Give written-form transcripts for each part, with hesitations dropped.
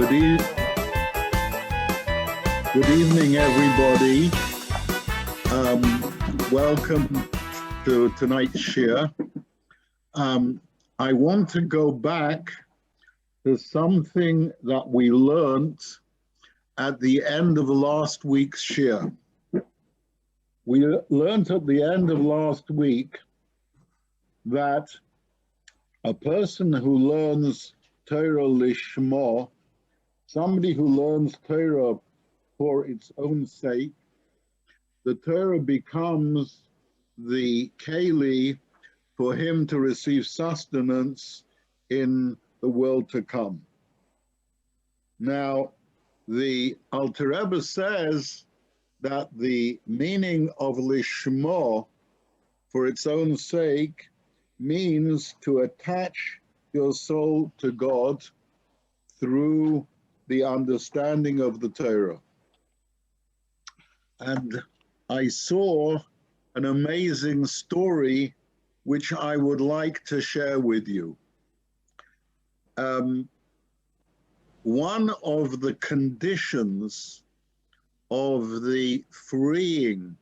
Good evening, everybody. Welcome to tonight's shir. I want to go back to something that we learned at the end of last week's shir. We learned at the end of last week that a person who learns Torah lishma, somebody who learns Torah for its own sake, the Torah becomes the keli for him to receive sustenance in the world to come. Now, the Alter Rebbe says that the meaning of lishma, for its own sake, means to attach your soul to God through the understanding of the Torah. And I saw an amazing story which I would like to share with you. One of the conditions of the freeing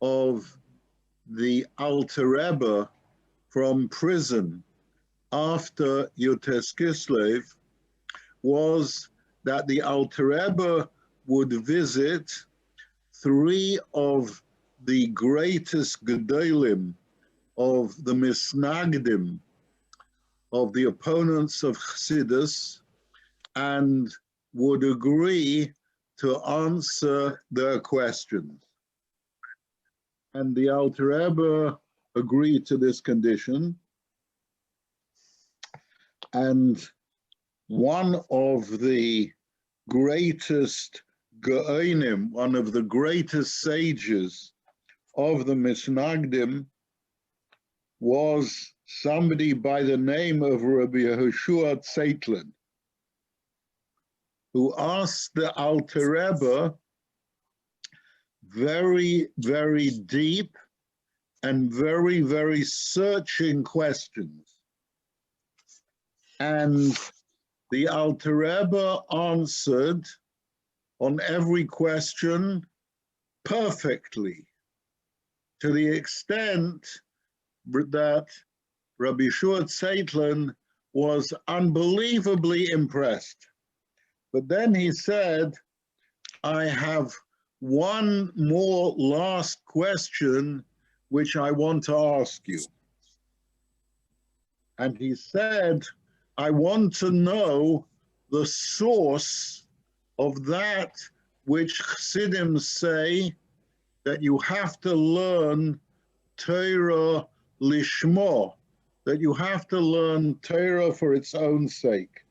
of the Alter Rebbe from prison after Yotes Kislev was that the Alter Rebbe would visit three of the greatest gedolim of the misnagdim, of the opponents of Chassidus, and would agree to answer their questions. And the Alter Rebbe agreed to this condition. And one of the greatest Geonim, one of the greatest sages of the Misnagdim, was somebody by the name of Rabbi Yehoshua Zeitlin, who asked the Alter Rebbe very, very deep and very, very searching questions. And the Alter Rebbe answered on every question perfectly, to the extent that Rabbi Yehoshua Zeitlin was unbelievably impressed. But then he said, I have one more last question which I want to ask you. And he said, I want to know the source of that which Chassidim say that you have to learn Torah lishma, that you have to learn Torah for its own sake.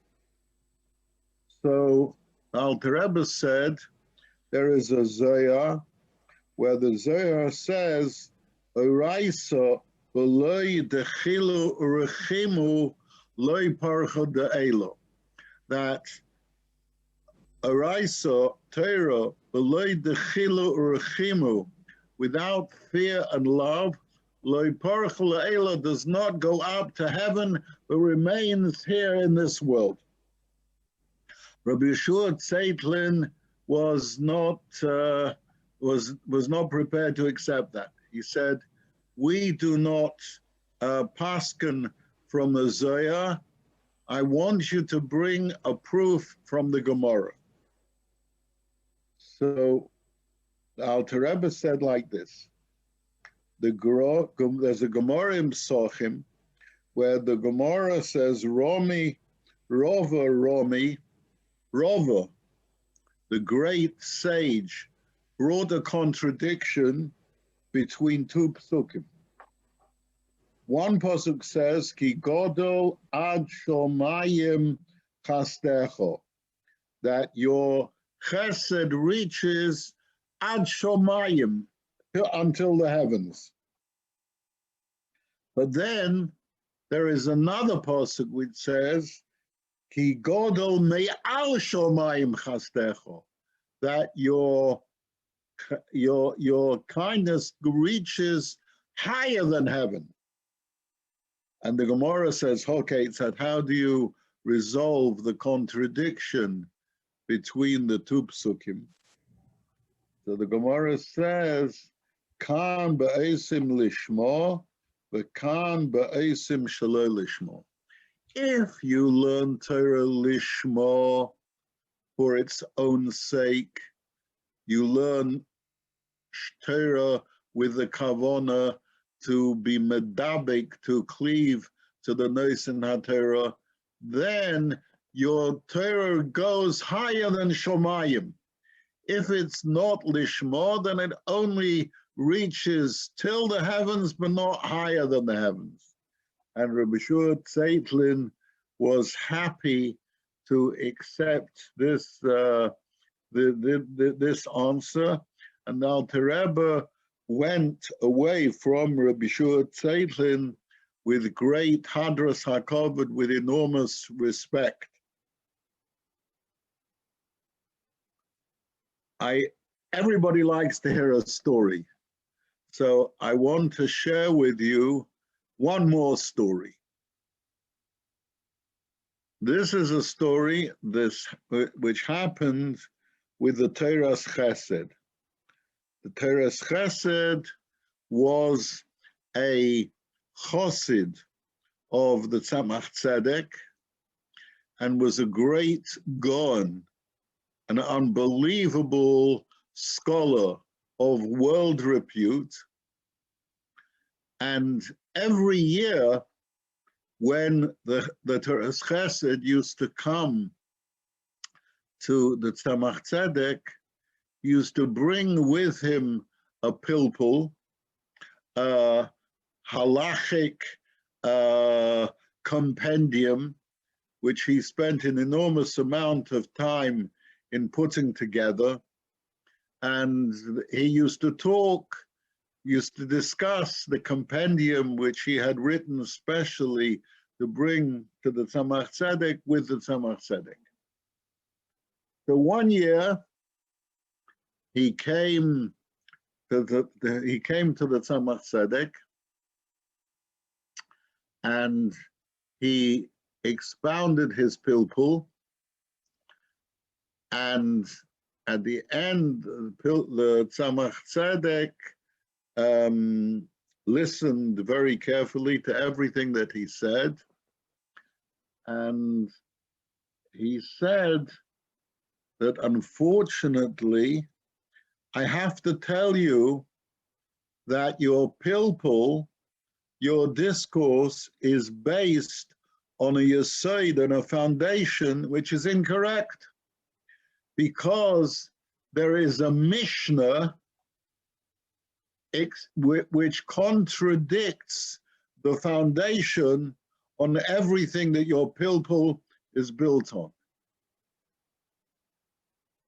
So Alter Rebbe said there is a Zohar where the Zohar says, Oraisa v'loi dechilu urechimu loi parcha de'elo, that Oraisa Torah v'loi dechilu urechimu, without fear and love, loi parcha de'elo, does not go up to heaven but remains here in this world. Rabbi Yehoshua Zeitlin was not prepared to accept that. He said, we do not pasken from the Zohar. I want you to bring a proof from the Gemara. So the Alter Rebbe said like this. There's a Gemara in Psochim where the Gemara says, Romi, Rova, the great sage, brought a contradiction between two psukim. One pasuk says, Ki godol ad shomayim chastecho, that your chesed reaches ad shomayim, until the heavens. But then there is another pasuk which says, Ki godol me'al shomayim chastecho, that your kindness reaches higher than heaven. And the Gemara says, okay, it said, how do you resolve the contradiction between the two psukim. So the Gemara says, Kan ba'esim lishmo, v'kan ba'esim shelo lishmo. If you learn Torah lishmo for its own sake, you learn Torah with the kavana to be medabik, to cleave to the Noisen HaTorah, then your Torah goes higher than Shomayim. If it's not lishma, then it only reaches till the heavens, but not higher than the heavens. And Rabbi Zeitlin was happy to accept this this answer. And now the Rebbe went away from Rabbi Zeitlin with great hadras hakavod, with enormous respect. Everybody likes to hear a story, so I want to share with you one more story. This is a story which happened with the Teras Chesed. The Teras Chesed was a chosid of the Tzemach Tzedek and was a great Gaon, an unbelievable scholar of world repute. And every year, when the Teras Chesed used to come to the Tzemach Tzedek, he used to bring with him a pilpul, halachic compendium, which he spent an enormous amount of time in putting together. And he used to discuss the compendium which he had written especially to bring to the Tzemach Tzedek with the Tzemach Tzedek. So one year he came to the Tzemach Tzedek, and he expounded his pilpul, and at the end, the Tzemach Tzedek listened very carefully to everything that he said, and he said that unfortunately, I have to tell you that your pilpul, your discourse, is based on a yesod, on a foundation which is incorrect, because there is a Mishnah which contradicts the foundation on everything that your pilpul is built on.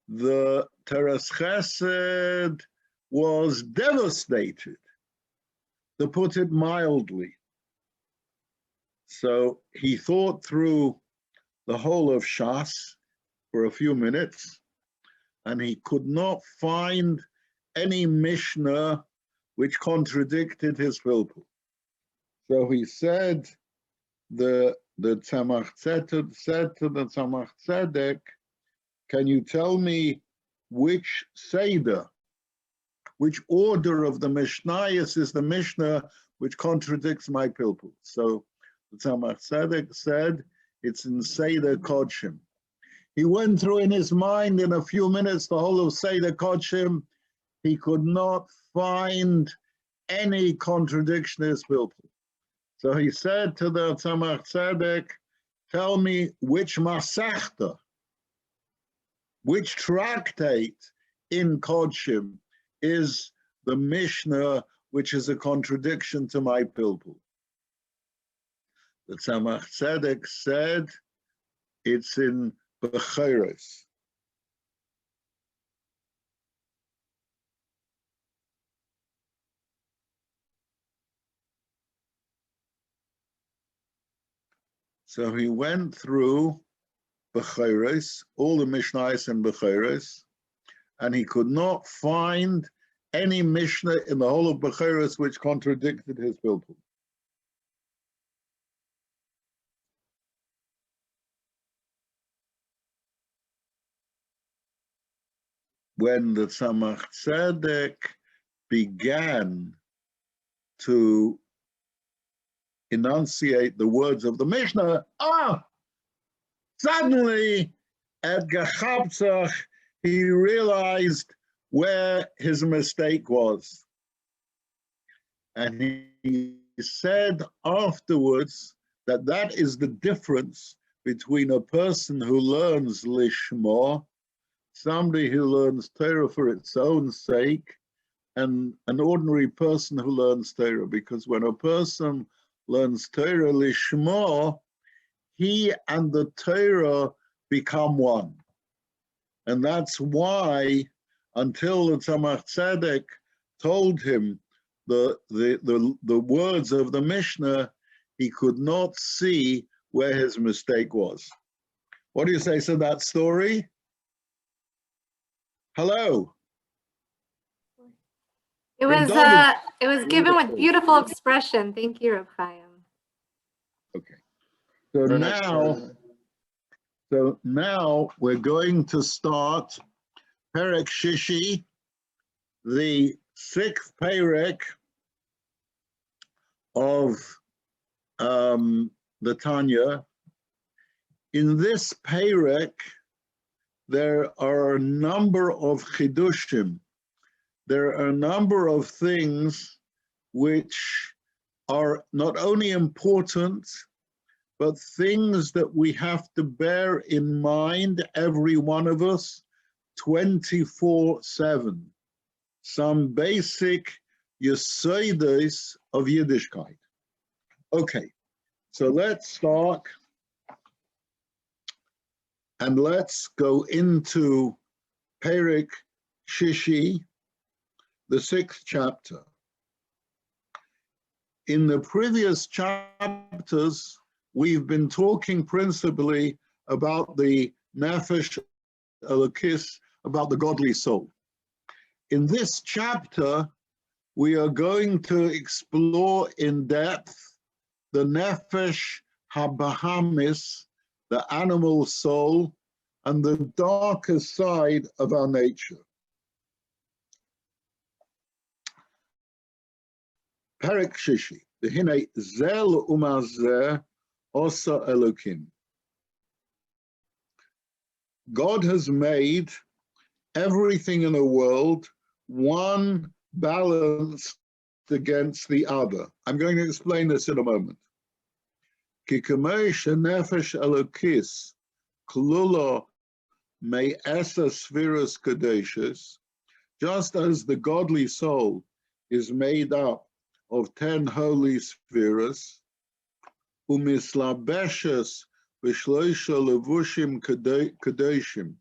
The Teras Chesed was devastated, to put it mildly. So he thought through the whole of Shas for a few minutes, and he could not find any Mishnah which contradicted his pilpul. So he said, the Tzemach Tzedek said to the Tzemach Tzedek, can you tell me which Seder, which order of the Mishnayos is the Mishnah which contradicts my pilpul? So the Tzemach Tzedek said, it's in Seder Kodshim. He went through in his mind in a few minutes the whole of Seder Kodshim. He could not find any contradiction in his pilpul. So he said to the Tzemach Tzedek, tell me which Masechta, which tractate in Kodshim is the Mishnah which is a contradiction to my pilpul? The Tzemach Tzedek said, it's in Becheres. So he went through Becheres, all the Mishnayos in Becheres, and he could not find any Mishnah in the whole of Becheres which contradicted his pilpul. when the Tzemach Tzedek began to enunciate the words of the Mishnah, suddenly at Gechabtzach, he realized where his mistake was. And he said afterwards that is the difference between a person who learns Lishma, somebody who learns Torah for its own sake, and an ordinary person who learns Torah. Because when a person learns Torah Lishma, he and the Torah become one. And that's why, until the Tzemach Tzedek told him the words of the Mishnah, he could not see where his mistake was. What do you say to that story? Hello. It was given with beautiful expression. Thank you, Rabbi Chaim. Okay. So now we're going to start Perek Shishi, the 6th Perek of the Tanya. In this Perek, there are a number of chidushim. There are a number of things which are not only important, but things that we have to bear in mind, every one of us, 24/7. Some basic yesodos of Yiddishkeit. Okay, so let's start, and let's go into Perek Shishi, the 6th chapter. In the previous chapters, we've been talking principally about the nefesh elokis, about the godly soul. In this chapter, we are going to explore in depth the nefesh habahamis, the animal soul, and the darker side of our nature. Perek Shishi, V'hinei zel umazeh osa elokim. God has made everything in the world one balanced against the other. I'm going to explain this in a moment. Ki kamei shenefesh elokis klula me'esa sfiras kadeshes, just as the godly soul is made up of 10 holy spheres, umislabeshes v'shloisha levushim kadoshim,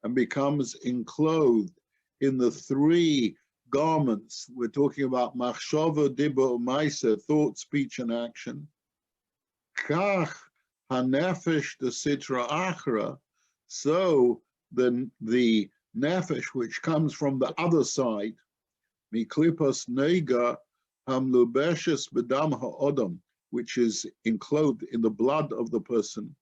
and becomes enclosed in the 3 garments. We're talking about machshava, dibur, u'maisa, thought, speech, and action. Kach hanefesh the sitra achra, so the nefesh which comes from the other side, miklipas nega hamlubeshes bedam ha'odam, which is enclosed in the blood of the person,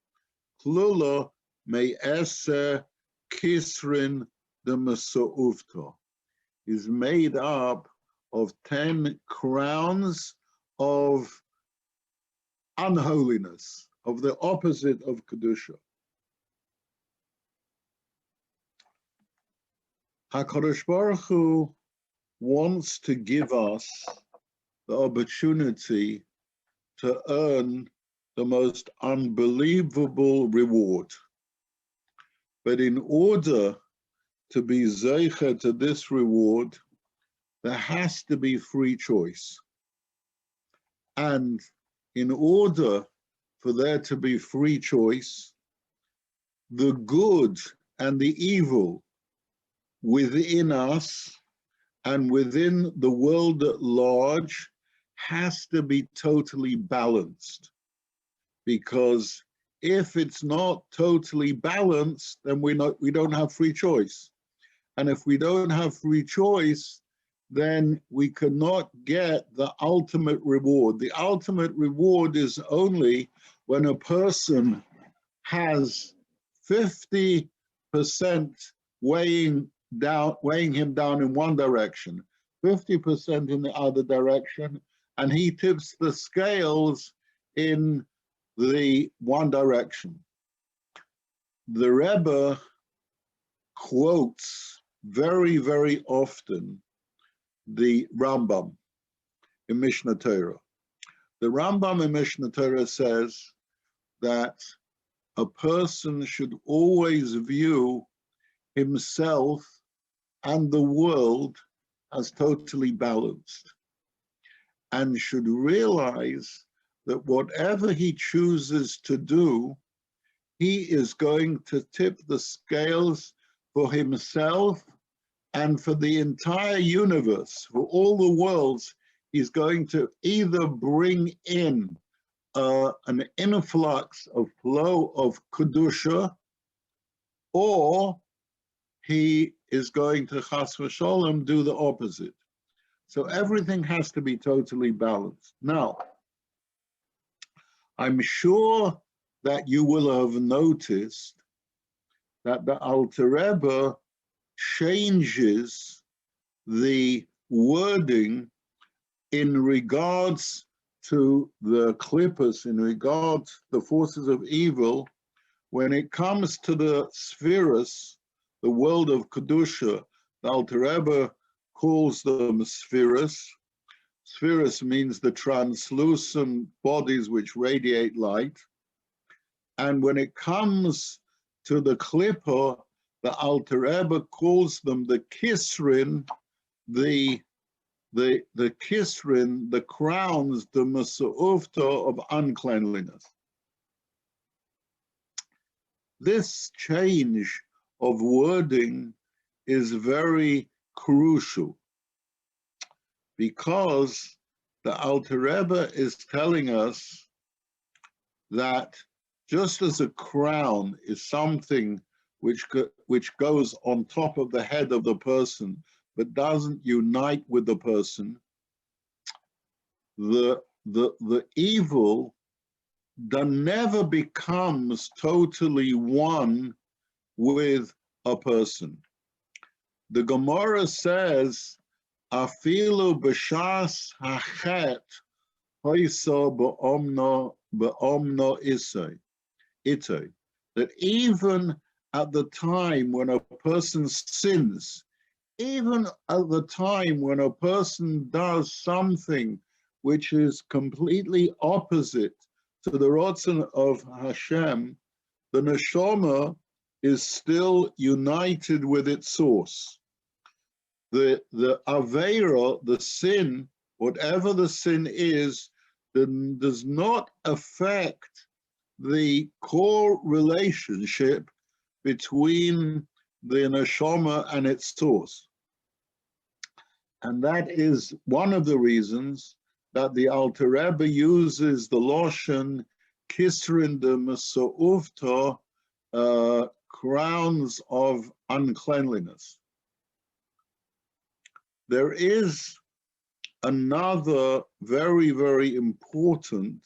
klula me'ese kisrin de mesu'uvta, is made up of 10 crowns of unholiness, of the opposite of Kedusha. HaKadosh Baruch Hu wants to give us the opportunity to earn the most unbelievable reward. But in order to be zeicha to this reward, there has to be free choice. And in order for there to be free choice, the good and the evil within us and within the world at large has to be totally balanced. Because if it's not totally balanced, then we don't have free choice. And if we don't have free choice, then we cannot get the ultimate reward. The ultimate reward is only when a person has 50% weighing down, weighing him down in one direction, 50% in the other direction, and he tips the scales in the one direction. The Rebbe quotes very, very often the Rambam in Mishnah Torah. The Rambam in Mishnah Torah says that a person should always view himself and the world as totally balanced, and should realize that whatever he chooses to do, he is going to tip the scales for himself and for the entire universe, for all the worlds. He's going to either bring in an influx of flow of Kedusha, or he is going to chas v'sholem do the opposite. So everything has to be totally balanced. Now, I'm sure that you will have noticed that the Alter Rebbe changes the wording in regards to the klippos, in regards to the forces of evil, when it comes to the spheres, the world of Kedusha. The Alter Rebbe calls them spheres. Spheres means the translucent bodies which radiate light. And when it comes to the klippa, the Alter Rebbe calls them the kisrin, the kisrin, the crowns, the mesu'ufta of uncleanliness. This change of wording is very crucial, because the Alter Rebbe is telling us that just as a crown is something which goes on top of the head of the person but doesn't unite with the person, the evil that never becomes totally one with a person. The Gemara says, "Afilu b'shas hachet hoiso be'omno itay," that even at the time when a person sins, even at the time when a person does something which is completely opposite to the Ratzon of Hashem, the neshama is still united with its source. The aveira, the sin, whatever the sin is, does not affect the core relationship between the neshama and its source. And that is one of the reasons that the Alter Rebbe uses the Lashon kisrin de mesu'ufta, crowns of uncleanliness. There is another very, very important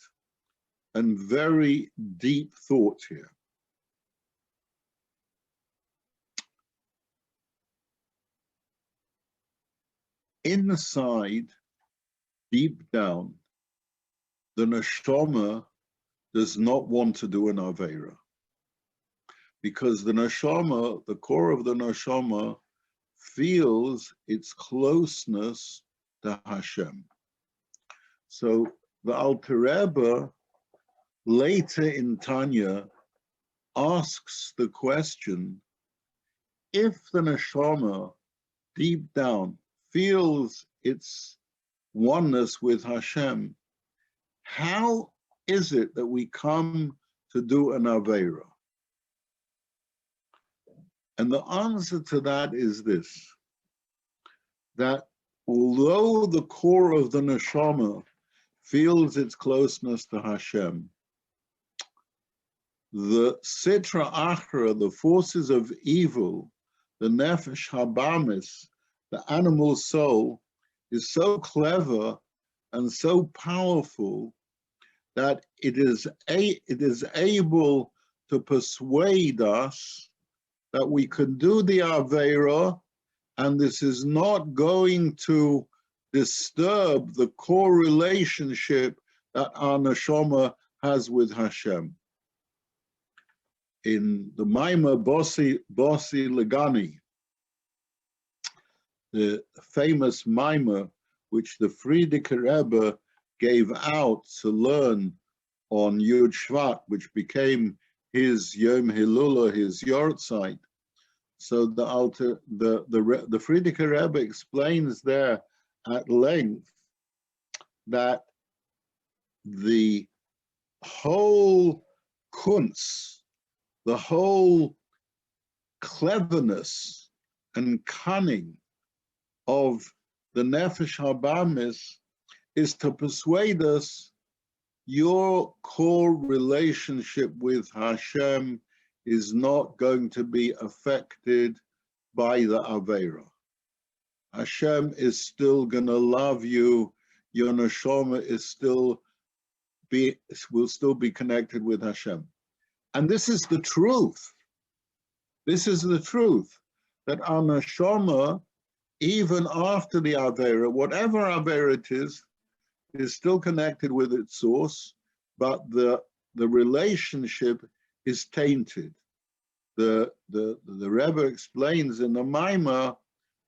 and very deep thought here. Inside, deep down, the neshama does not want to do an aveira, because the neshama, the core of the neshama, feels its closeness to Hashem. So the Alter Rebbe later in Tanya asks the question, if the neshama deep down feels its oneness with Hashem, how is it that we come to do an aveira? And the answer to that is this, that although the core of the neshama feels its closeness to Hashem, the sitra achra, the forces of evil, the nefesh habamis, the animal soul, is so clever and so powerful that it is able to persuade us that we can do the aveira and this is not going to disturb the core relationship that our neshama has with Hashem. In the Maimah Bossi Legani, the famous Maimah which the Frierdiker Rebbe gave out to learn on Yud Shvat, which became his Yom Hilula, his Yortzeit. So the Frierdiker Rebbe explains there at length that the whole kunz, the whole cleverness and cunning of the Nefesh Habamis is to persuade us your core relationship with Hashem is not going to be affected by the Aveira. Hashem is still going to love you. Your neshama will still be connected with Hashem. And this is the truth. This is the truth, that our neshama, even after the Aveira, whatever Aveira it is still connected with its source, but the relationship is tainted. The Rebbe explains in the Maimah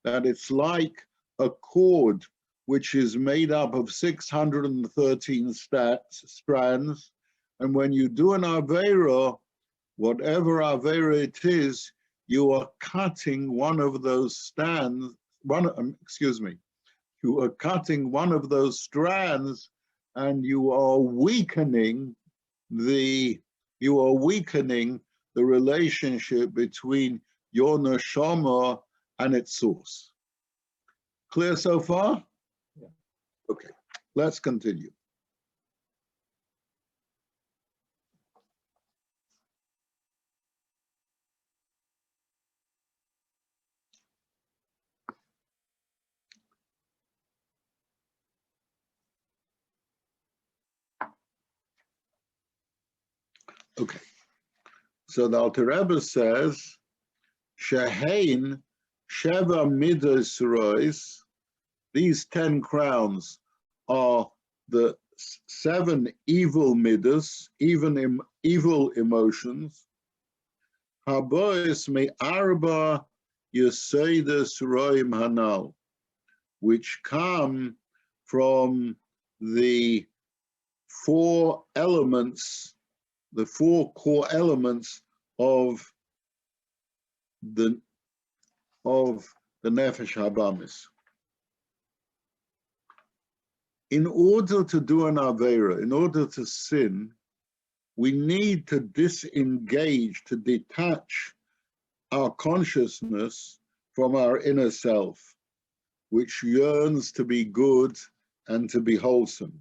that it's like a cord which is made up of 613 strands, and when you do an Aveira, whatever Aveira it is, you are cutting one of those strands, you are cutting one of those strands, and you are weakening the relationship between your neshama and its source. Clear so far? Yeah. Okay, let's continue. Okay, so the Alter Rebbe says, Shehein Sheva Midas Rois, these 10 crowns are the 7 evil midas, even evil emotions. Habois me arba yesoides roim hanal, which come from the 4 elements, the 4 core elements of the Nefesh Habamis. In order to do an Aveira, in order to sin, we need to disengage, to detach our consciousness from our inner self, which yearns to be good and to be wholesome.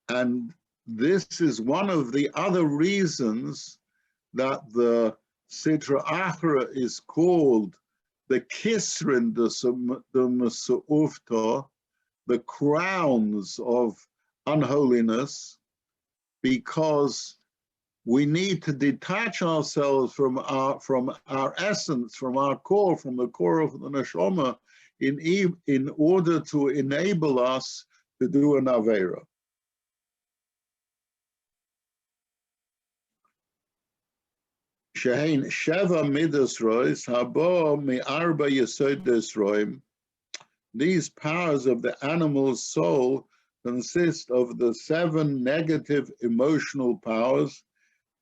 And this is one of the other reasons that the Sitra Achra is called the Kisrin de Mesu'ufta, the crowns of unholiness, because we need to detach ourselves from our essence, from our core, from the core of the neshama, in order to enable us to do an Aveira. Shehein Sheva Midas Rois, Habo Mi Arba Yesodes Roim. These powers of the animal soul consist of the 7 negative emotional powers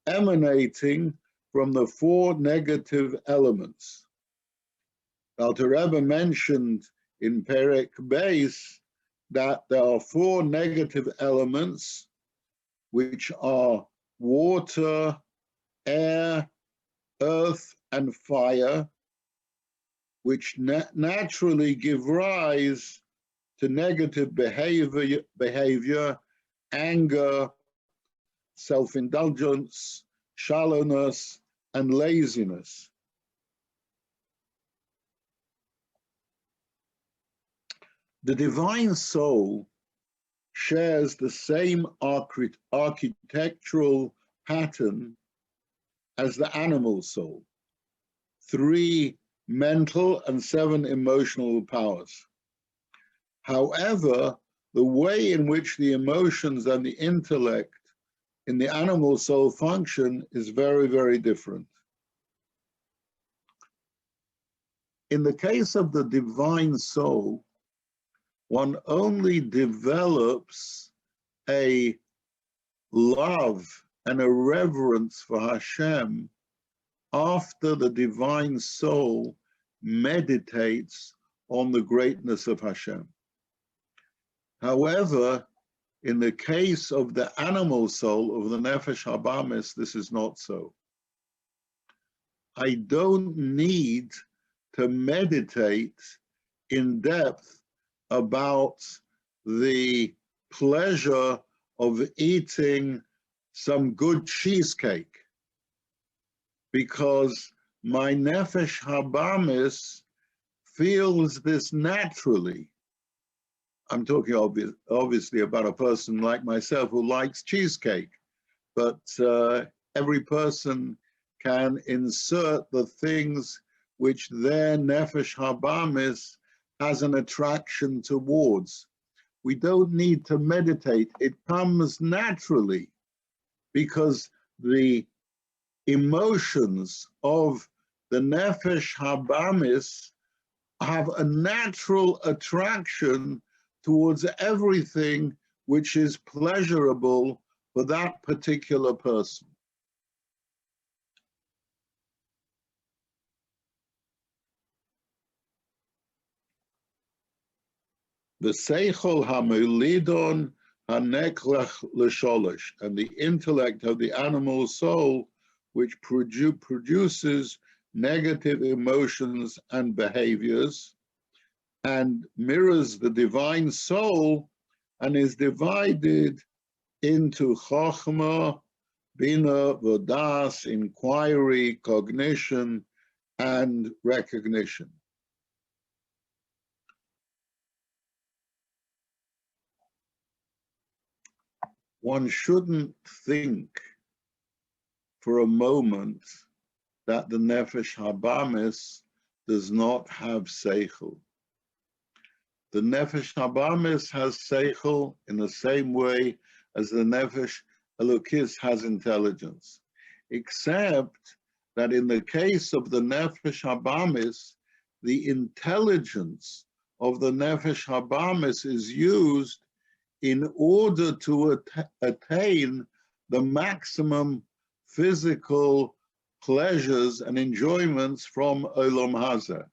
emanating from the 4 negative elements. Alter Rebbe mentioned in Perek Beis that there are 4 negative elements, which are water, air, earth, and fire, which naturally give rise to negative behavior, anger, self-indulgence, shallowness, and laziness. The divine soul shares the same architectural pattern as the animal soul. 3 mental and 7 emotional powers. However, the way in which the emotions and the intellect in the animal soul function is very, very different. In the case of the divine soul, one only develops a love and a reverence for Hashem after the divine soul meditates on the greatness of Hashem. However, in the case of the animal soul, of the Nefesh Habamis, this is not so. I don't need to meditate in depth about the pleasure of eating some good cheesecake, because my Nefesh Habamis feels this naturally. I'm talking obviously about a person like myself who likes cheesecake, but every person can insert the things which their Nefesh Habamis has an attraction towards. We don't need to meditate. It comes naturally because the emotions of the Nefesh Habamis have a natural attraction towards everything which is pleasurable for that particular person. The seichel hamelidon haneklech l'sholosh, and the intellect of the animal soul, which produces negative emotions and behaviors, and mirrors the divine soul, and is divided into chokhmah, bina, vodas, inquiry, cognition, and recognition. One shouldn't think for a moment that the Nefesh Habamis does not have seichel. The Nefesh Habamis has seichel in the same way as the Nefesh Elokis has intelligence, except that in the case of the Nefesh Habamis, the intelligence of the Nefesh Habamis is used in order to attain the maximum physical pleasures and enjoyments from Olam Hazeh.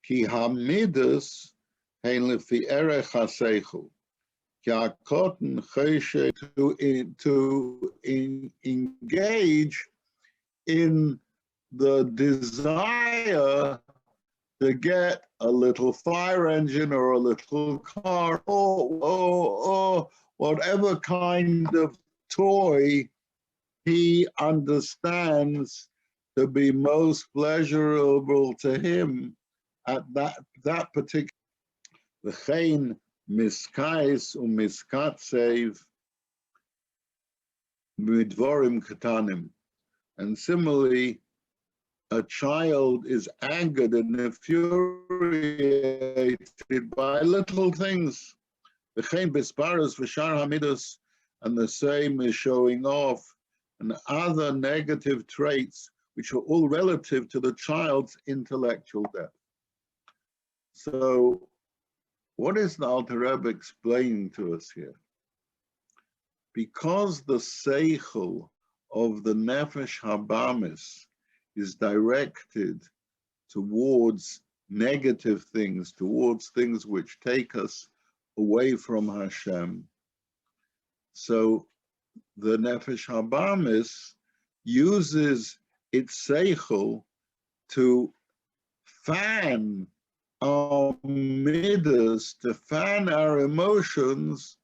Ki hamidus hein lefi erech haseichel. To engage in the desire to get a little fire engine or a little car or whatever kind of toy he understands to be most pleasurable to him at that particular v'chein miskais umiskatsev midvorim katanim. And similarly, a child is angered and infuriated by little things. V'chein bisparos v'shar hamidus, and the same is showing off, and other negative traits which are all relative to the child's intellectual depth. So, what is the Alter Rebbe explaining to us here? Because the seichel of the Nefesh Habamis is directed towards negative things, towards things which take us away from Hashem, so the Nefesh Habamis uses its seichel to fan our midas, to fan our emotions,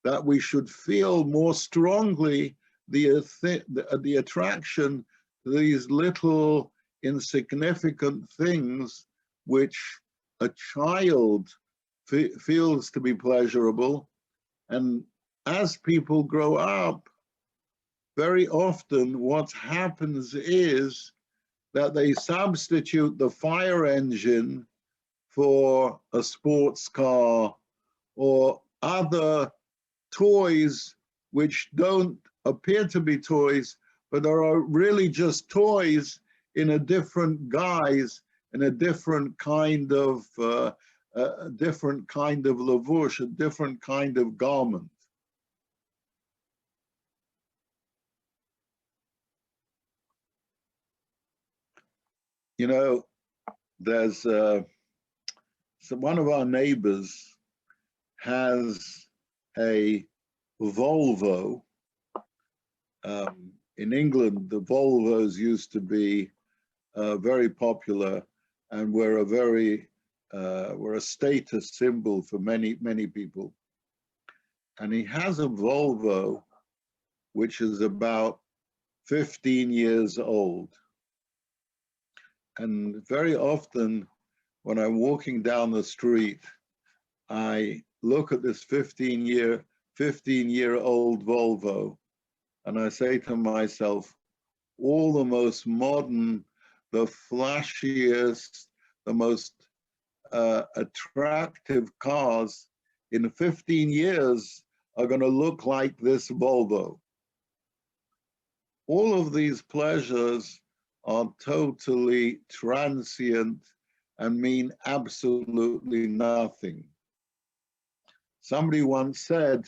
that we should feel more strongly the attraction these little insignificant things which a child feels to be pleasurable. And as people grow up, very often what happens is that they substitute the fire engine for a sports car or other toys which don't appear to be toys, but are really just toys in a different guise, in a different kind of lavush, a different kind of garment. You know, there's so one of our neighbors has a Volvo. In England, the Volvos used to be very popular and were a status symbol for many people. And he has a Volvo which is about 15 years old. And very often when I'm walking down the street, I look at this 15-year-old Volvo, and I say to myself, all the most modern, the flashiest, the most attractive cars in 15 years are going to look like this Volvo. All of these pleasures are totally transient and mean absolutely nothing. Somebody once said,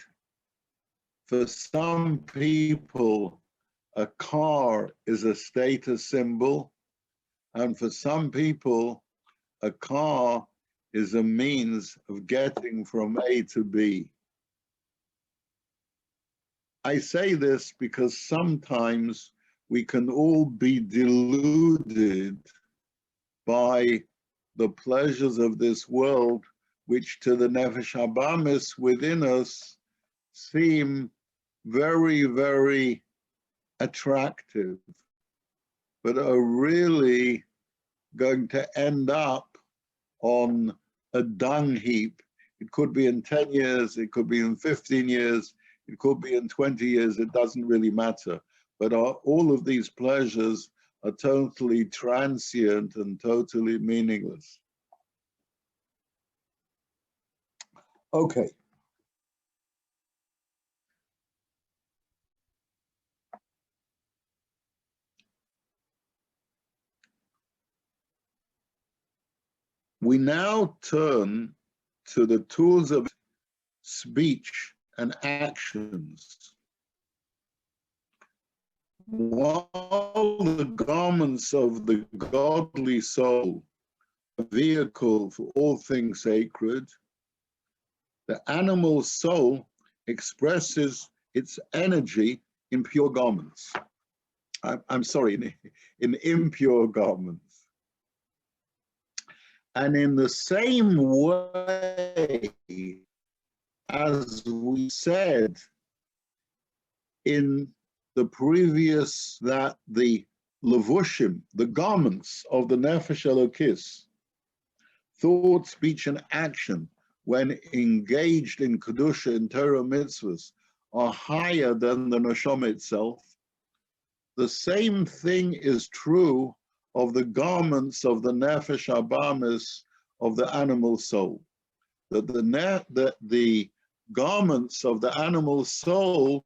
for some people, a car is a status symbol, and for some people, a car is a means of getting from A to B. I say this because sometimes we can all be deluded by the pleasures of this world, which to the nefesh habamis within us seem very, very attractive, but are really going to end up on a dung heap. It could be in 10 years, it could be in 15 years, it could be in 20 years, it doesn't really matter. But all of these pleasures are totally transient and totally meaningless. Okay. We now turn to the tools of speech and actions. While the garments of the godly soul are a vehicle for all things sacred, the animal soul expresses its energy in pure garments. I'm sorry, in impure garments. And in the same way, as we said in the previous, that the levushim, the garments of the nefesh elokis, thought, speech, and action, when engaged in kedusha and Torah mitzvahs, are higher than the neshama itself. The same thing is true of the garments of the nefesh habamis of the animal soul. That the garments of the animal soul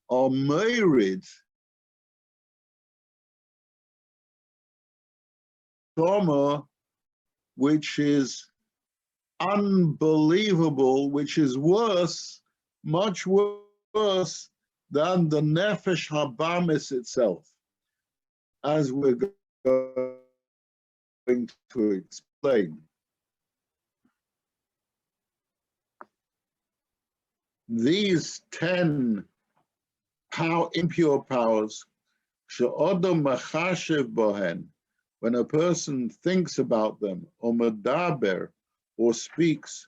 are married trauma, which is unbelievable, which is worse, much worse than the nefesh habamis itself, as we're going to explain. These 10 impure powers, she'odom machashev bohen, when a person thinks about them, or medaber, or speaks,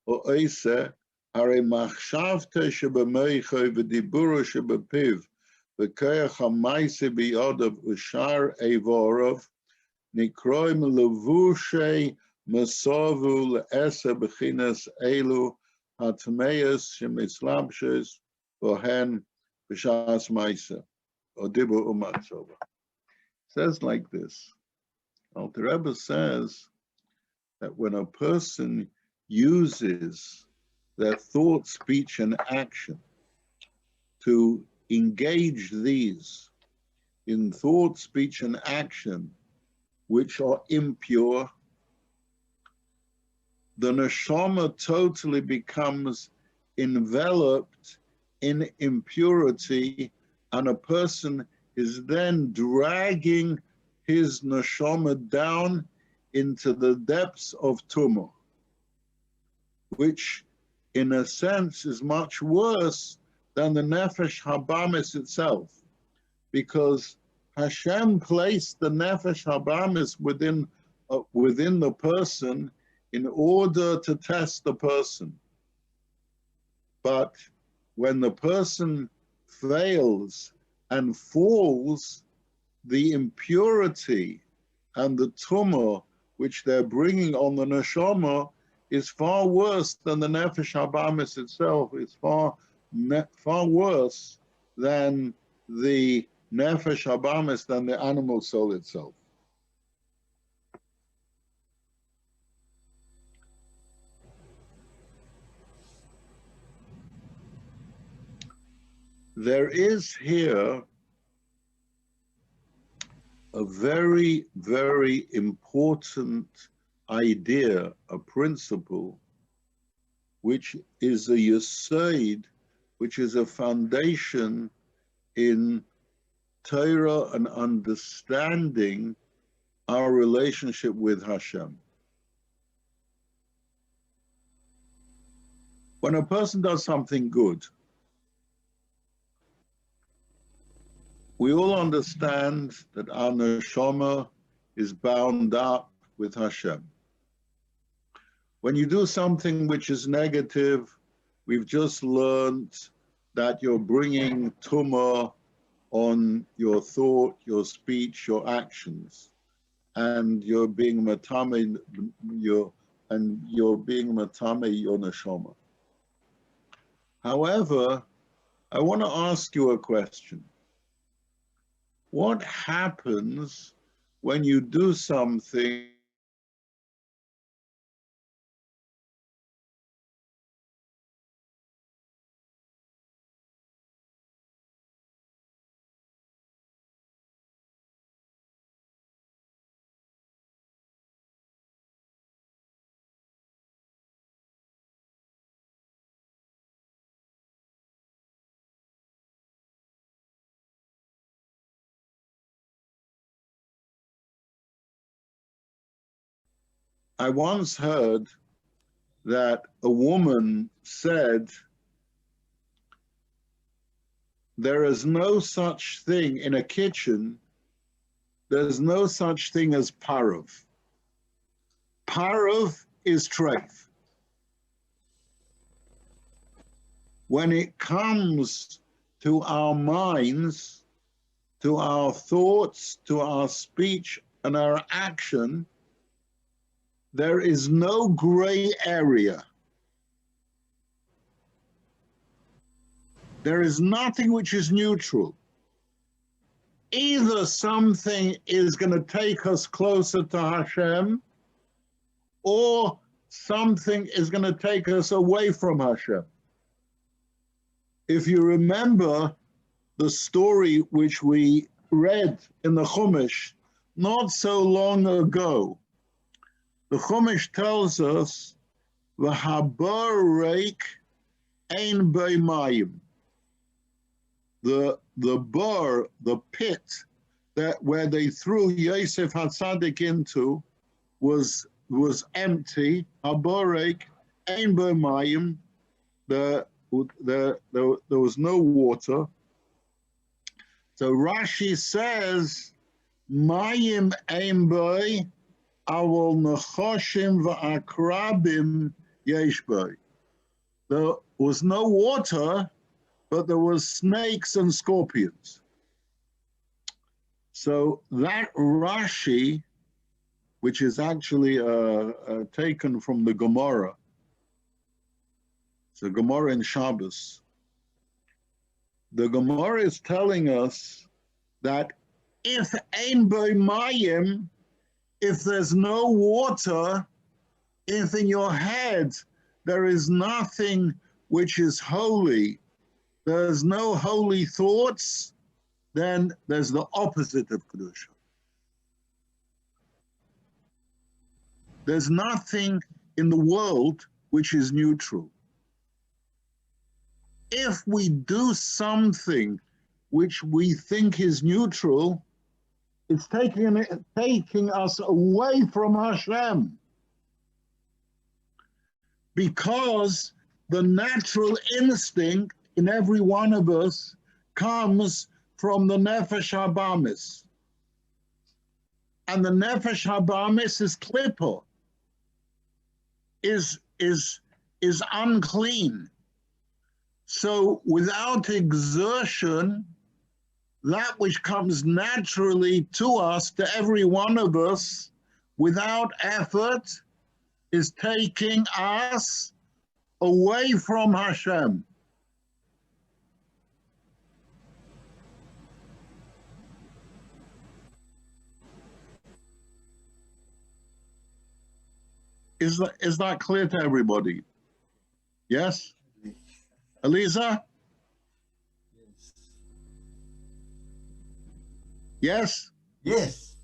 or oiseh, hare machshavte shebemoicho v'diburo shebepiv, v'koyach ha'maisa biyadav u'shar evorov nikroim levushay mesavu le'esa b'chinas elu hatmeis shemislabshes bohen b'shas maisa or dibu umatzova. Says like this. The Rebbe says that when a person uses their thought, speech, and action to engage these in thought, speech, and action which are impure, the neshama totally becomes enveloped in impurity, and a person is then dragging his neshama down into the depths of tumah, which in a sense is much worse than the nefesh habamis itself, because Hashem placed the nefesh habamis within the person in order to test the person. But when the person fails and falls, the impurity and the tumah which they're bringing on the neshama is far worse than the nefesh habamis itself. It's far worse than the nefesh habamis, than the animal soul itself. There is here a very, very important idea, a principle, which is a yesod, which is a foundation in Torah and understanding our relationship with Hashem. When a person does something good, we all understand that our neshama is bound up with Hashem. When you do something which is negative, we've just learned that you're bringing tumah on your thought, your speech, your actions, and you're being matame your neshama. However, I want to ask you a question. What happens when you do something I once heard that a woman said, there is no such thing in a kitchen, there's no such thing as parov. Parov is treif. When it comes to our minds, to our thoughts, to our speech and our action, there is no gray area. There is nothing which is neutral. Either something is going to take us closer to Hashem, or something is going to take us away from Hashem. If you remember the story which we read in the Chumash not so long ago, the Chumash tells us, "V'habar reik ein bei mayim." The bar, the pit that where they threw Yosef HaTzadik into was empty. Habar reik ein bei mayim. There was no water. So Rashi says, "Mayim ein bei." Awol nechoshim va'akrabim yesh bei. There was no water, but there was snakes and scorpions. So that Rashi, which is actually taken from the Gemara, it's a Gemara in Shabbos. The Gemara is telling us that if ein bo mayim, if there's no water, if in your head there is nothing which is holy, there's no holy thoughts, then there's the opposite of Kedusha. There's nothing in the world which is neutral. If we do something which we think is neutral, it's taking us away from Hashem. Because the natural instinct in every one of us comes from the Nefesh Habamis. And the Nefesh Habamis is klippa, is unclean. So without exertion, that which comes naturally to us, to every one of us, without effort, is taking us away from Hashem. Is that clear to everybody? Yes? Eliza? Yes? Yes.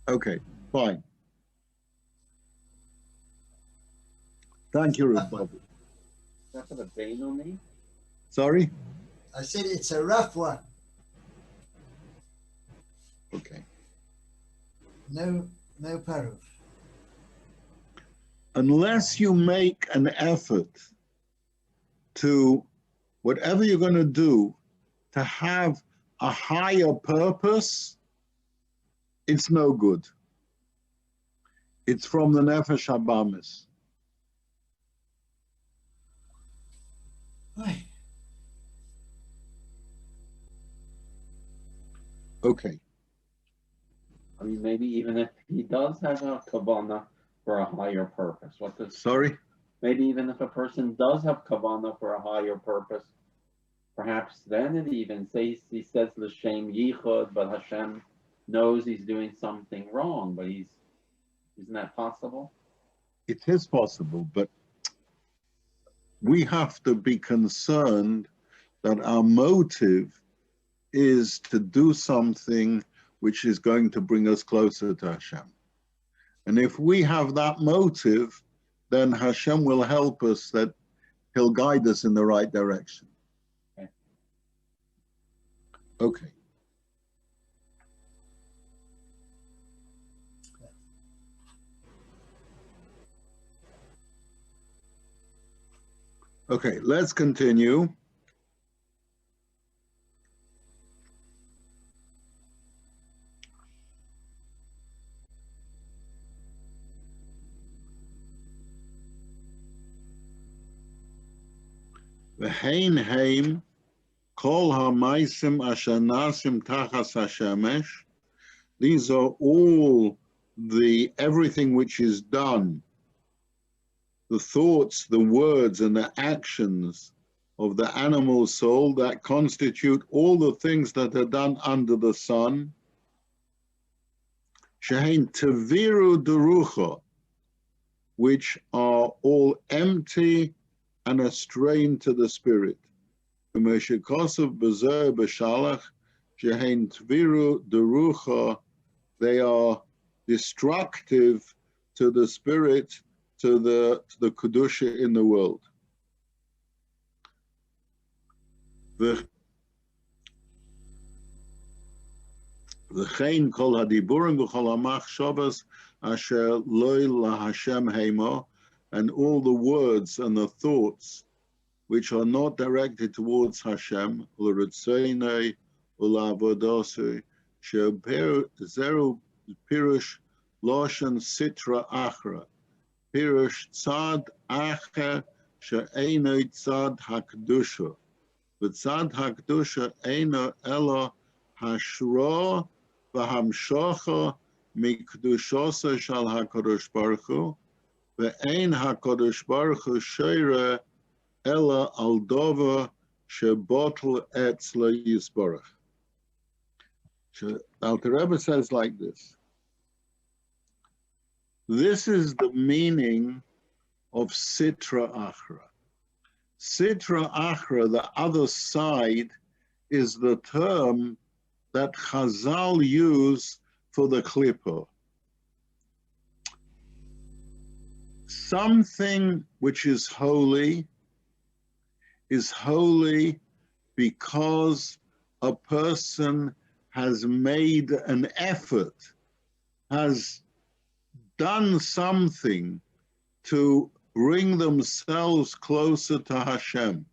Okay, fine. Thank you, Rebbe. That's what a Benoni? Sorry? I said it's a rough one. Okay. No parov. Unless you make an effort to, whatever you're going to do, to have a higher purpose, it's no good. It's from the Nefesh Habamis. Right. Okay. I mean, maybe even if he does have a kavanah for a higher purpose. Sorry? Maybe even if a person does have kavanah for a higher purpose, perhaps then it even says, he says l'shem yichud, but Hashem knows he's doing something wrong, but isn't that possible? It is possible, but we have to be concerned that our motive is to do something which is going to bring us closer to Hashem. And if we have that motive, then Hashem will help us, that he'll guide us in the right direction. Okay. Okay, let's continue. V'hein heim kol ha'maisim asher nasim tachas hashemesh. These are all everything which is done, the thoughts, the words, and the actions of the animal soul that constitute all the things that are done under the sun. Shehein teviru derucha, which are all empty and a strain to the spirit. They are destructive to the spirit, to the Kedusha in the world. V'chein kol hadiburim v'chol hamachshavas asher loy laHashem heimo, and all the words and the thoughts which are not directed towards Hashem, l'ritzonei u'la'avodosei, she'zeru pirush loshen sitra achra, pirush tzad acher she'eino tzad hakdusha, v'tzad hakdusha eino elo hashra v'hamshocha mikdushosa shal HaKadosh Baruch Hu, ve'ein HaKadosh Baruch Hu sheire ela al dover shebotl etzla yisborach. The Rebbe says like this. This is the meaning of Sitra Achra. Sitra Achra, the other side, is the term that Chazal use for the Klippa. Something which is holy because a person has made an effort, has done something to bring themselves closer to Hashem.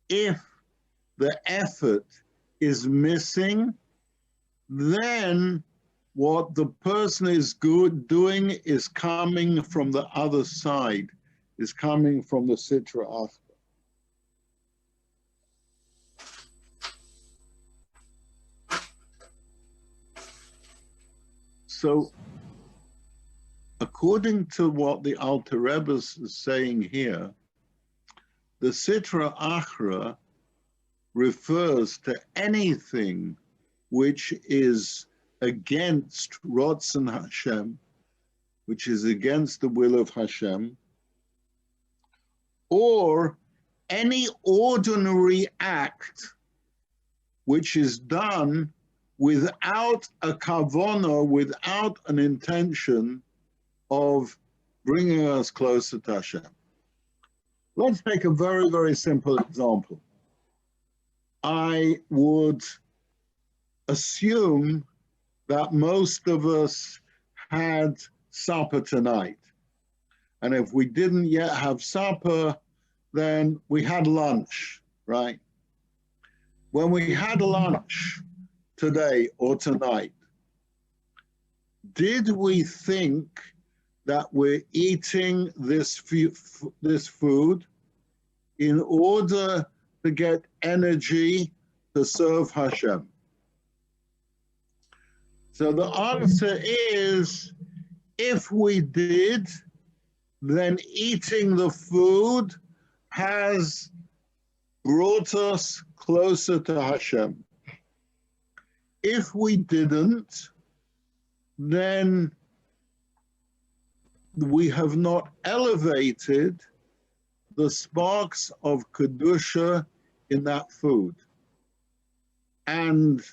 If the effort is missing, then what the person is doing is coming from the other side, is coming from the Sitra Achra. So, according to what the Alter Rebbe is saying here, the Sitra Achra refers to anything which is against Rotzen Hashem, which is against the will of Hashem, or any ordinary act which is done without a kavanah, without an intention of bringing us closer to Hashem. Let's take a very, very simple example. I would assume that most of us had supper tonight. And if we didn't yet have supper, then we had lunch, right? When we had lunch today or tonight, did we think that we're eating this food in order to get energy to serve Hashem? So the answer is, if we did, then eating the food has brought us closer to Hashem. If we didn't, then we have not elevated the sparks of Kedusha in that food. And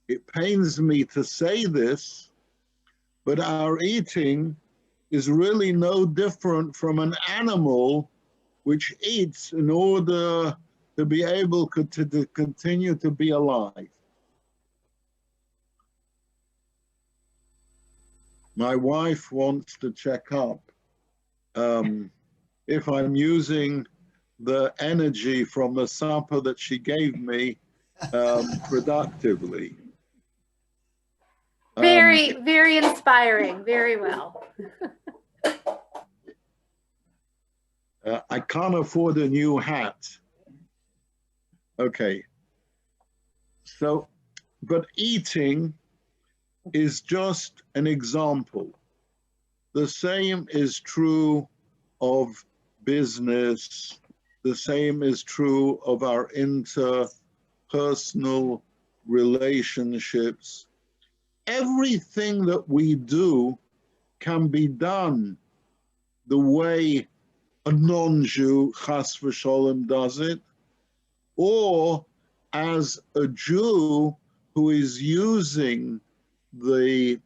it pains me to say this, but our eating is really no different from an animal which eats in order to be able to continue to be alive. My wife wants to check up if I'm using the energy from the supper that she gave me productively. Very, very inspiring. Very well. I can't afford a new hat. Okay. So, but eating is just an example. The same is true of business. The same is true of our interpersonal relationships. Everything that we do can be done the way a non-Jew, chas v'sholem, does it, or as a Jew who is using the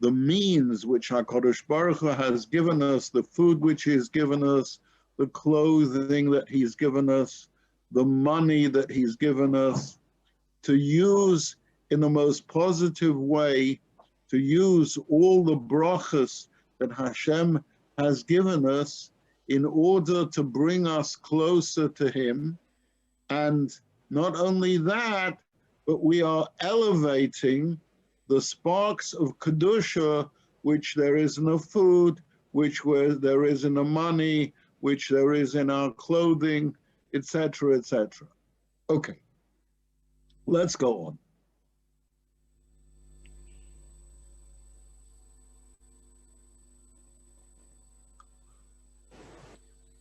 means which HaKadosh Baruch Hu has given us, the food which He's given us, the clothing that He's given us, the money that He's given us, to use in the most positive way, to use all the brachas that Hashem has given us in order to bring us closer to Him. And not only that, but we are elevating the sparks of Kedusha, which there is in the food, which there is in the money, which there is in our clothing, etc., etc. Okay, let's go on.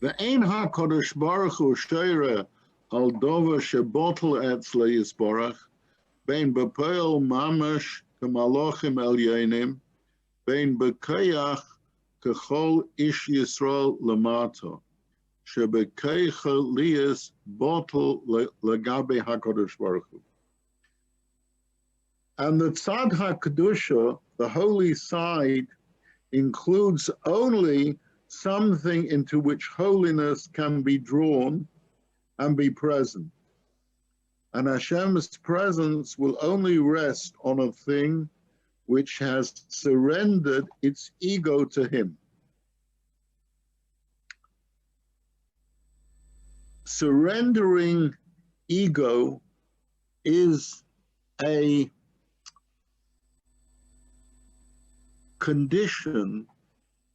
Ve'ein HaKadosh Baruch Hu sheire al dover shebotel etzle yisborach, bein bepoel mamash k'malochim elyonim, bein bekayach kechol ish Yisrael lamato, shebekeicha liyas botel legabe HaKadosh Baruch Hu. And the Tzad HaKedusha, the holy side, includes only something into which holiness can be drawn and be present. And Hashem's presence will only rest on a thing which has surrendered its ego to Him. Surrendering ego is a condition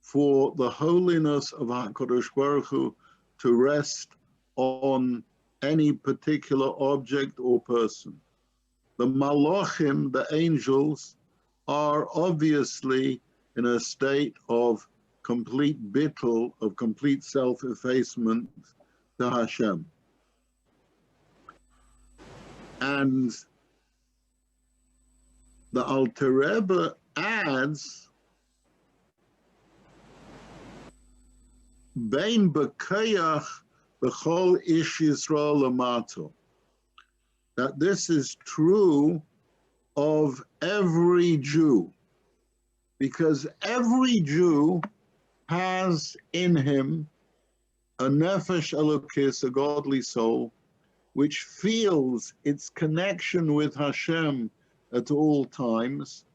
for the holiness of HaKadosh Baruch Hu to rest on any particular object or person. The Malachim, the angels, are obviously in a state of complete bittul, of complete self-effacement to Hashem. And the Alter Rebbe adds, Bein bekayach b'chol ish Yisrael lamato, that this is true of every Jew, because every Jew has in him a nefesh elokis, a godly soul, which feels its connection with Hashem at all times,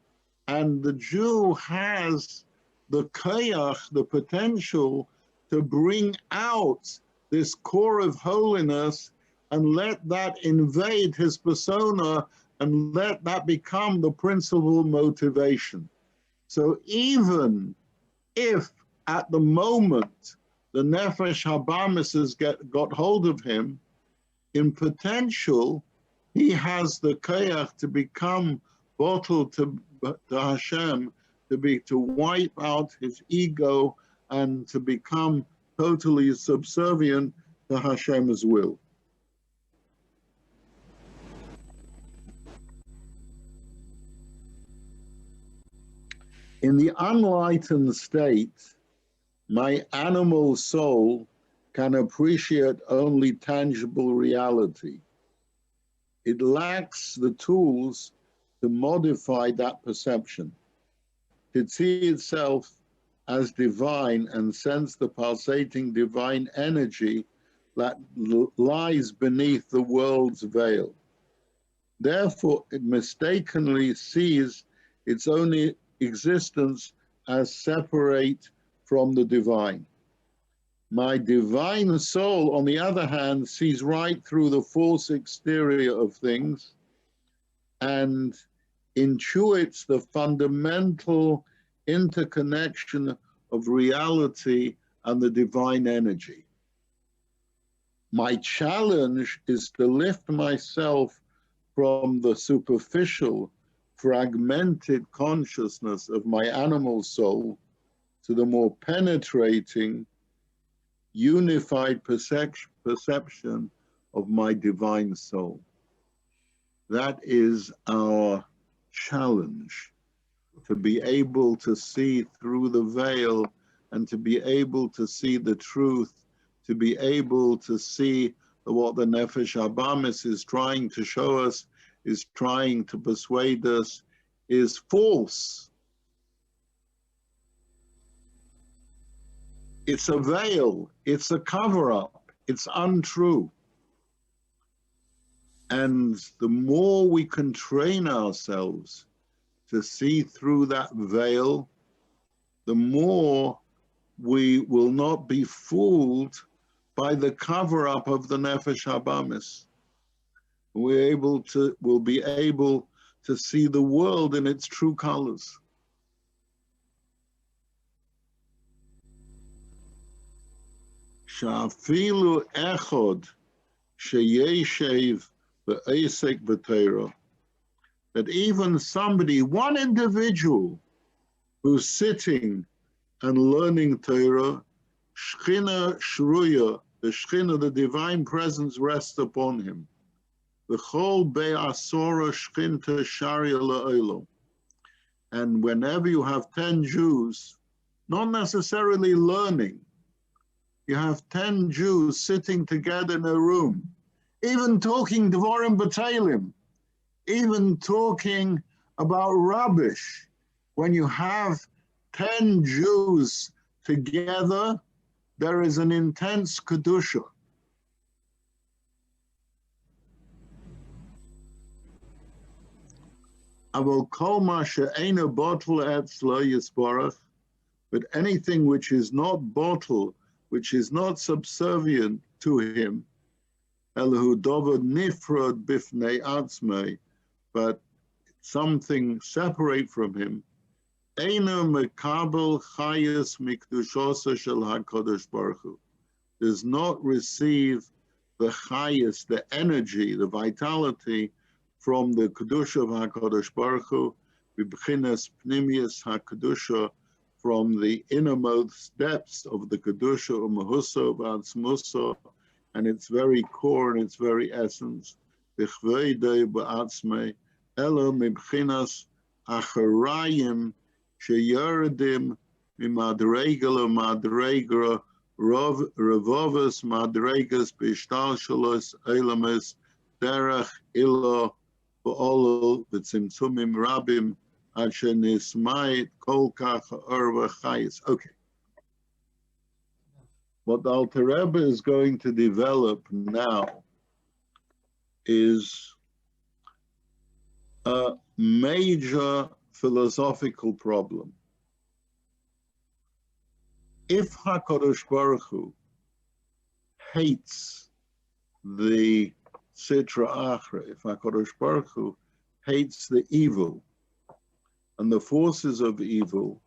and the Jew has the kayach, the potential to bring out this core of holiness and let that invade his persona and let that become the principal motivation. So even if at the moment the nefesh habamis has got hold of him, in potential he has the kayach to become bottled to Hashem, to wipe out his ego and to become totally subservient to Hashem's will. In the unenlightened state, my animal soul can appreciate only tangible reality. It lacks the tools to modify that perception, to see itself as divine and sense the pulsating divine energy that lies beneath the world's veil. Therefore, it mistakenly sees its own existence as separate from the divine. My divine soul, on the other hand, sees right through the false exterior of things and intuits the fundamental interconnection of reality and the divine energy. My challenge is to lift myself from the superficial, fragmented consciousness of my animal soul to the more penetrating, unified perception of my divine soul. That is our challenge, to be able to see through the veil and to be able to see the truth, to be able to see what the Nefesh Habamis is trying to show us, is trying to persuade us, is false. It's a veil, it's a cover-up, it's untrue. And the more we can train ourselves to see through that veil, the more we will not be fooled by the cover-up of the Nefesh Habamis. We'll be able to see the world in its true colors. Shafilu echod sheyeshev ve'esek b'Torah, that even somebody, one individual who's sitting and learning Torah, Shchina Shruya, the Shchina, the divine presence rests upon him. V'chol be'asora shchinta sharia la'olam. And whenever you have 10 Jews, not necessarily learning, you have 10 Jews sitting together in a room, even talking Dvorim B'Teilim, even talking about rubbish. When you have 10 Jews together, there is an intense kedusha. Aval kol ma she'eino bottle etzlo yisborach, but anything which is not bottle, which is not subservient to him, Elahu dovad nifrod bifnei atzmei, but something separate from him, Eino mekabel chayas mikdushosa shel HaKadosh Baruch Hu, does not receive the chayas, the energy, the vitality from the kedusha of HaKadosh Baruch Hu, b'bchinas pnimius HaKedusha, from the innermost depths of the kedusha u'mahusa v'atzmusa, and its very core and its very essence, b'chveidei b'atzmei, elo mibchinas acharayim sheyeredim mimadrega lemadrega revovas madregas b'ishtalshalos elamis derech ilo b'olol v'tzimtzumim rabim asher nismait kol kach ha'orva chayis. Okay. What the Alter Rebbe is going to develop now is a major philosophical problem. If HaKadosh Baruch Hu hates the Sitra Achra, if HaKadosh Baruch Hu hates the evil and the forces of evil,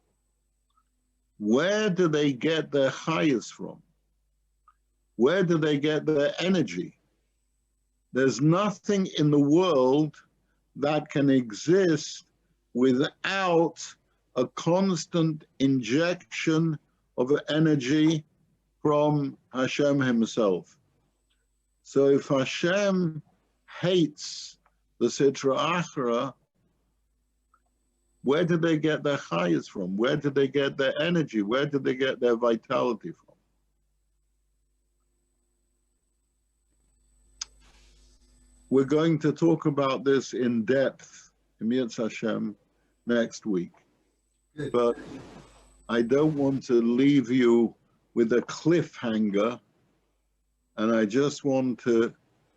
where do they get their chayas from? Where do they get their energy? There's nothing in the world that can exist without a constant injection of energy from Hashem himself. So if Hashem hates the Sitra Achra, where did they get their chayas from? Where did they get their energy? Where did they get their vitality from? We're going to talk about this in depth, Emir Hashem, next week. Good. But I don't want to leave you with a cliffhanger, and I just want to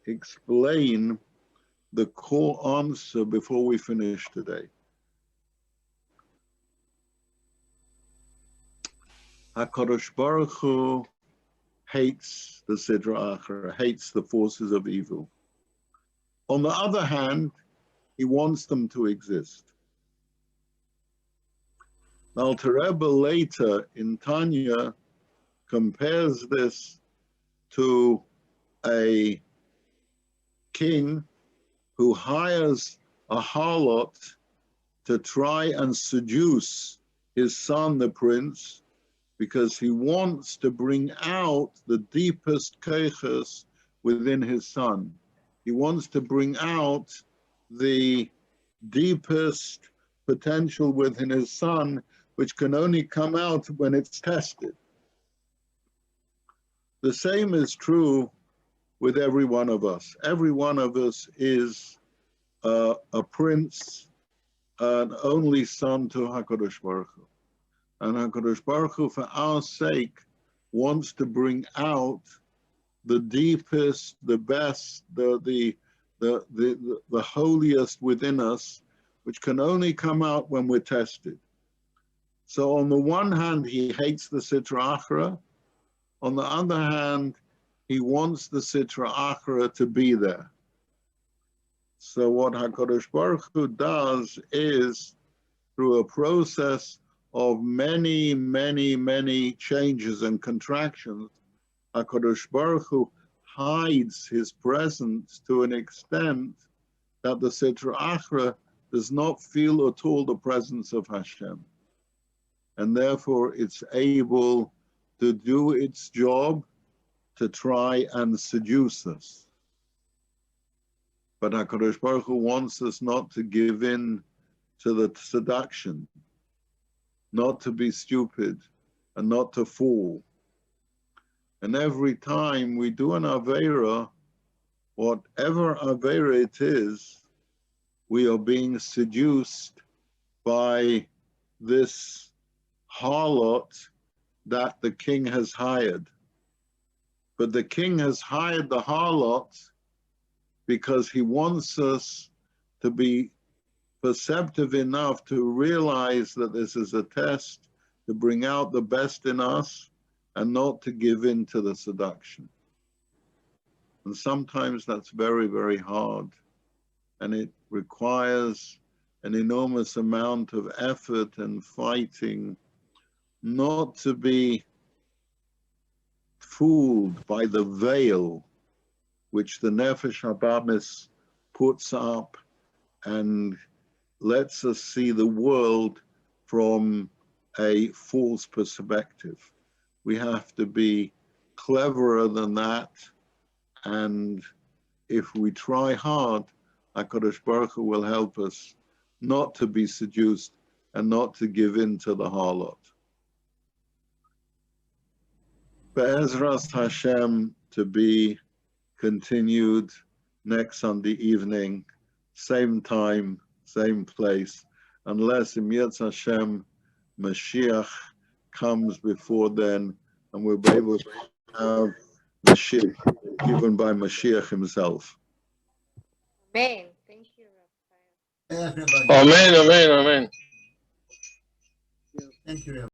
explain the core answer before we finish today. HaKadosh Baruch Hu hates the Sidra Achra, hates the forces of evil. On the other hand, he wants them to exist. The Alter Rebbe later in Tanya compares this to a king who hires a harlot to try and seduce his son, the prince, because he wants to bring out the deepest keiches within his son. He wants to bring out the deepest potential within his son, which can only come out when it's tested. The same is true with every one of us. Every one of us is a prince, an only son to HaKadosh Baruch Hu. And HaKadosh Baruch Hu, for our sake, wants to bring out the deepest, the best, the holiest within us, which can only come out when we're tested. So on the one hand, he hates the Sitra Achra. On the other hand, he wants the Sitra Achra to be there. So what HaKadosh Baruch Hu does is, through a process of many, many, many changes and contractions, HaKadosh Baruch Hu hides his presence to an extent that the Sitra Achra does not feel at all the presence of Hashem. And therefore it's able to do its job to try and seduce us. But HaKadosh Baruch Hu wants us not to give in to the seduction, not to be stupid, and not to fall. And every time we do an Aveira, whatever Aveira it is, we are being seduced by this harlot that the king has hired. But the king has hired the harlot because he wants us to be perceptive enough to realize that this is a test to bring out the best in us and not to give in to the seduction. And sometimes that's very, very hard. And it requires an enormous amount of effort and fighting not to be fooled by the veil which the Nefesh Habamis puts up and lets us see the world from a false perspective. We have to be cleverer than that, and if we try hard, HaKadosh Baruch Hu will help us not to be seduced and not to give in to the harlot. Be'ezras Hashem, to be continued next Sunday evening, same time, same place, unless in Yetz Hashem Mashiach comes before then, and we'll be able to have the ship given by Mashiach himself. Amen. Thank you, Rabbi. Everybody. Amen, amen, amen. Thank you, Rabbi.